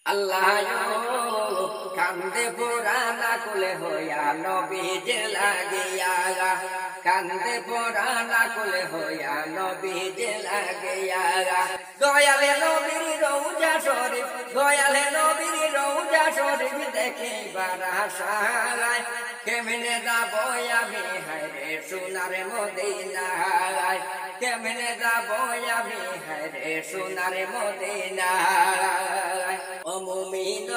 আল্লাহ কান্দে পুরানা কুলে হইয়া নবীজের লাগিয়া কান্দে পুরানা কুলে হইয়া নবীজের লাগিয়া দয়ালে নবীর রওজা শরীফ দয়ালে নবীর রওজা শরীফ দেখিবার আশায় কেমনে যাব আমি হায়রে সোনার মদিনায় কেমনে যাব আমি হায়রে সোনার মদিনায় ও মুমিন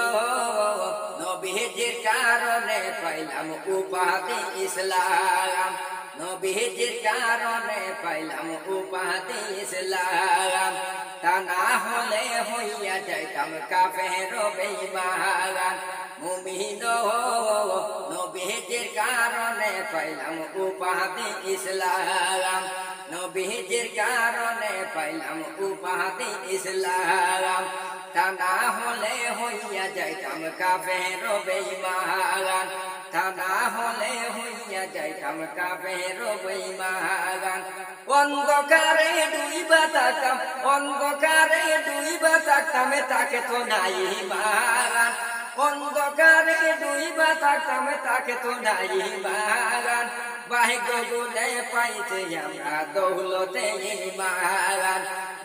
নবীজির কারণে পাইলাম উপাধি ইসলাম নবীজির কারণে পাইলাম উপাধি ইসলাম তা না হলে হইয়া যাইতাম কাফের বেঈমান মুমিন নবীজির কারণে পাইলাম উপাধি ইসলাম নবীজির কারণে পাইলাম উপাধি ইসলাম তা না হলে হইয়া যাইতাম কাফের বেঈমান তা না হলে হইয়া যাইতাম কাফের বেঈমান অন্ধকারে ডুইবা থাকতাম অন্ধকারে ডুইবা থাকতাম তাকে তো নাই মারান অন্ধকারে ডুইবা থাকতাম তাকে তো নাই মারান ভাগ্য গুনে পাইছে আমরা দৌলতে ইমান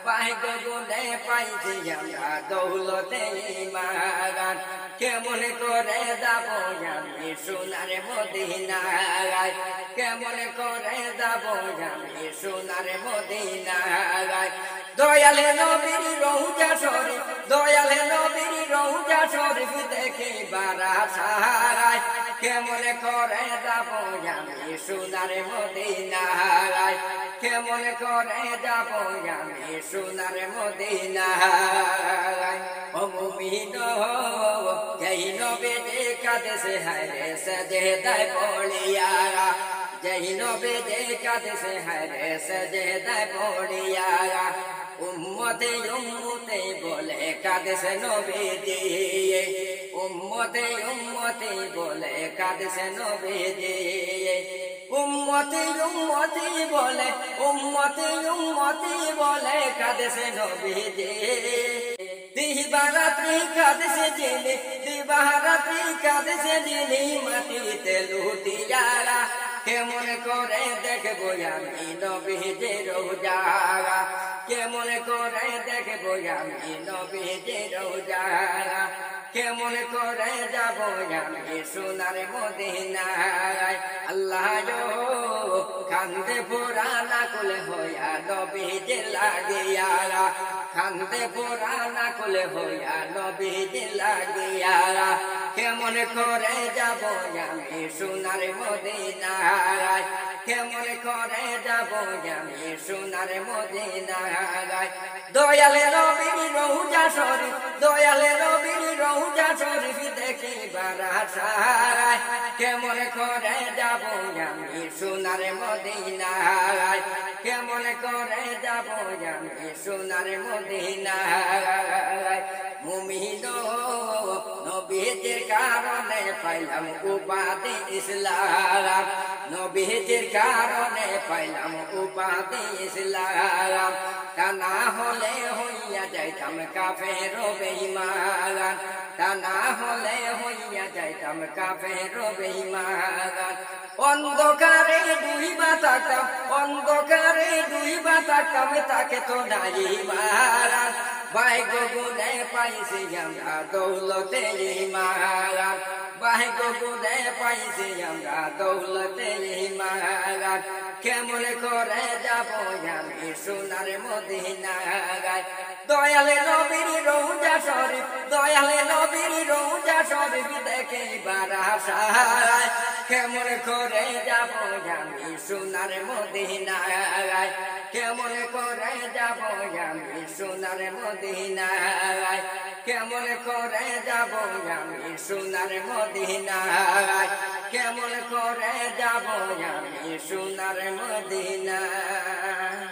ভাগ্য গুনে পাইছে আমরা দৌলতে ইমান কেমন করে যাব আমি সোনার মদিনায় কেমন করে যাব আমি সোনার মদিনায় দয়ালে নবীর রওজা শরীফ দয়ালে নবীর রওজা শরীফ দেখিবার আশায় কেমন করে যাব আমি সোনার মদিনায় কেমন করে যাব আমি সোনার মদিনায় ও মুমিন যেই নবীজি কাঁদেছে হায়রে সেজদায় পড়িয়া যেই নবীজি কাঁদেছে হায়রে সেজদায় পড়িয়া উম্মতে উম্মতে বলে কাঁদেছে নবীজি উম্মতে উম্মতে বলে কাঁদেছে নবীজি উম্মতি উম্মতি বলে উম্মতি উম্মতি বলে কাঁদেছে নবীজি দিবারাত্রি কাঁদেছে যিনি দিবারাত্রি কাঁদেছে যিনি মাটিতে লুটিয়া কেমন করে দেখবো আমি নবীজির রওজা কেমন করে দেখবো আমি নবীজির রওজা কেমন করে যাব আমি সোনার মদিনায় আল্লাহ কান্দে পুরানা কুলে হইয়া নবীজির লাগিয়া কান্দে পুরানা কুলে হইয়া নবীজির লাগিয়া কেমন করে যাব আমি সোনার মদিনায় কেমন করে যাব আমি সোনার মদিনায় দয়ালে নবীর রওজা শরীফ দয়ালে নবীর রওজা শরীফ দেখিবার আশায় কেমন করে যাব আমি সোনার মদিনায় কেমন করে যাব আমি সোনার মদিনায় মুমিন নবীজির কারণে পাইলাম উপাধি ইসলাম নবীজির কারণে পাইলাম উপাধি ইসলাম তা না হলে হইয়া যাইতাম কাফের বেঈমান তা না হলে হইয়া যাইতাম কাফের বেঈমান অন্ধকারে ডুইবা থাকতাম অন্ধকারে ডুইবা থাকতাম তাকে তো নাই মারান ভাগ্য গুনে পাইছি আমরা দৌলতে ইমান ভাগ্য গুনে পাইছি আমরা দৌলতে ইমান কেমন করে যাব আমি সোনার মদিনায় দয়ালে নবীর রওজা শরীফ দয়ালে নবীর রওজা শরীফ দেখিবার আশায় কেমন করে যাব আমি সোনার মদিনায় কেমন করে যাব আমি সোনার মদিনায় কেমন করে যাব আমি সোনার মদিনায় কেমন করে যাব আমি সোনার মদিনায়।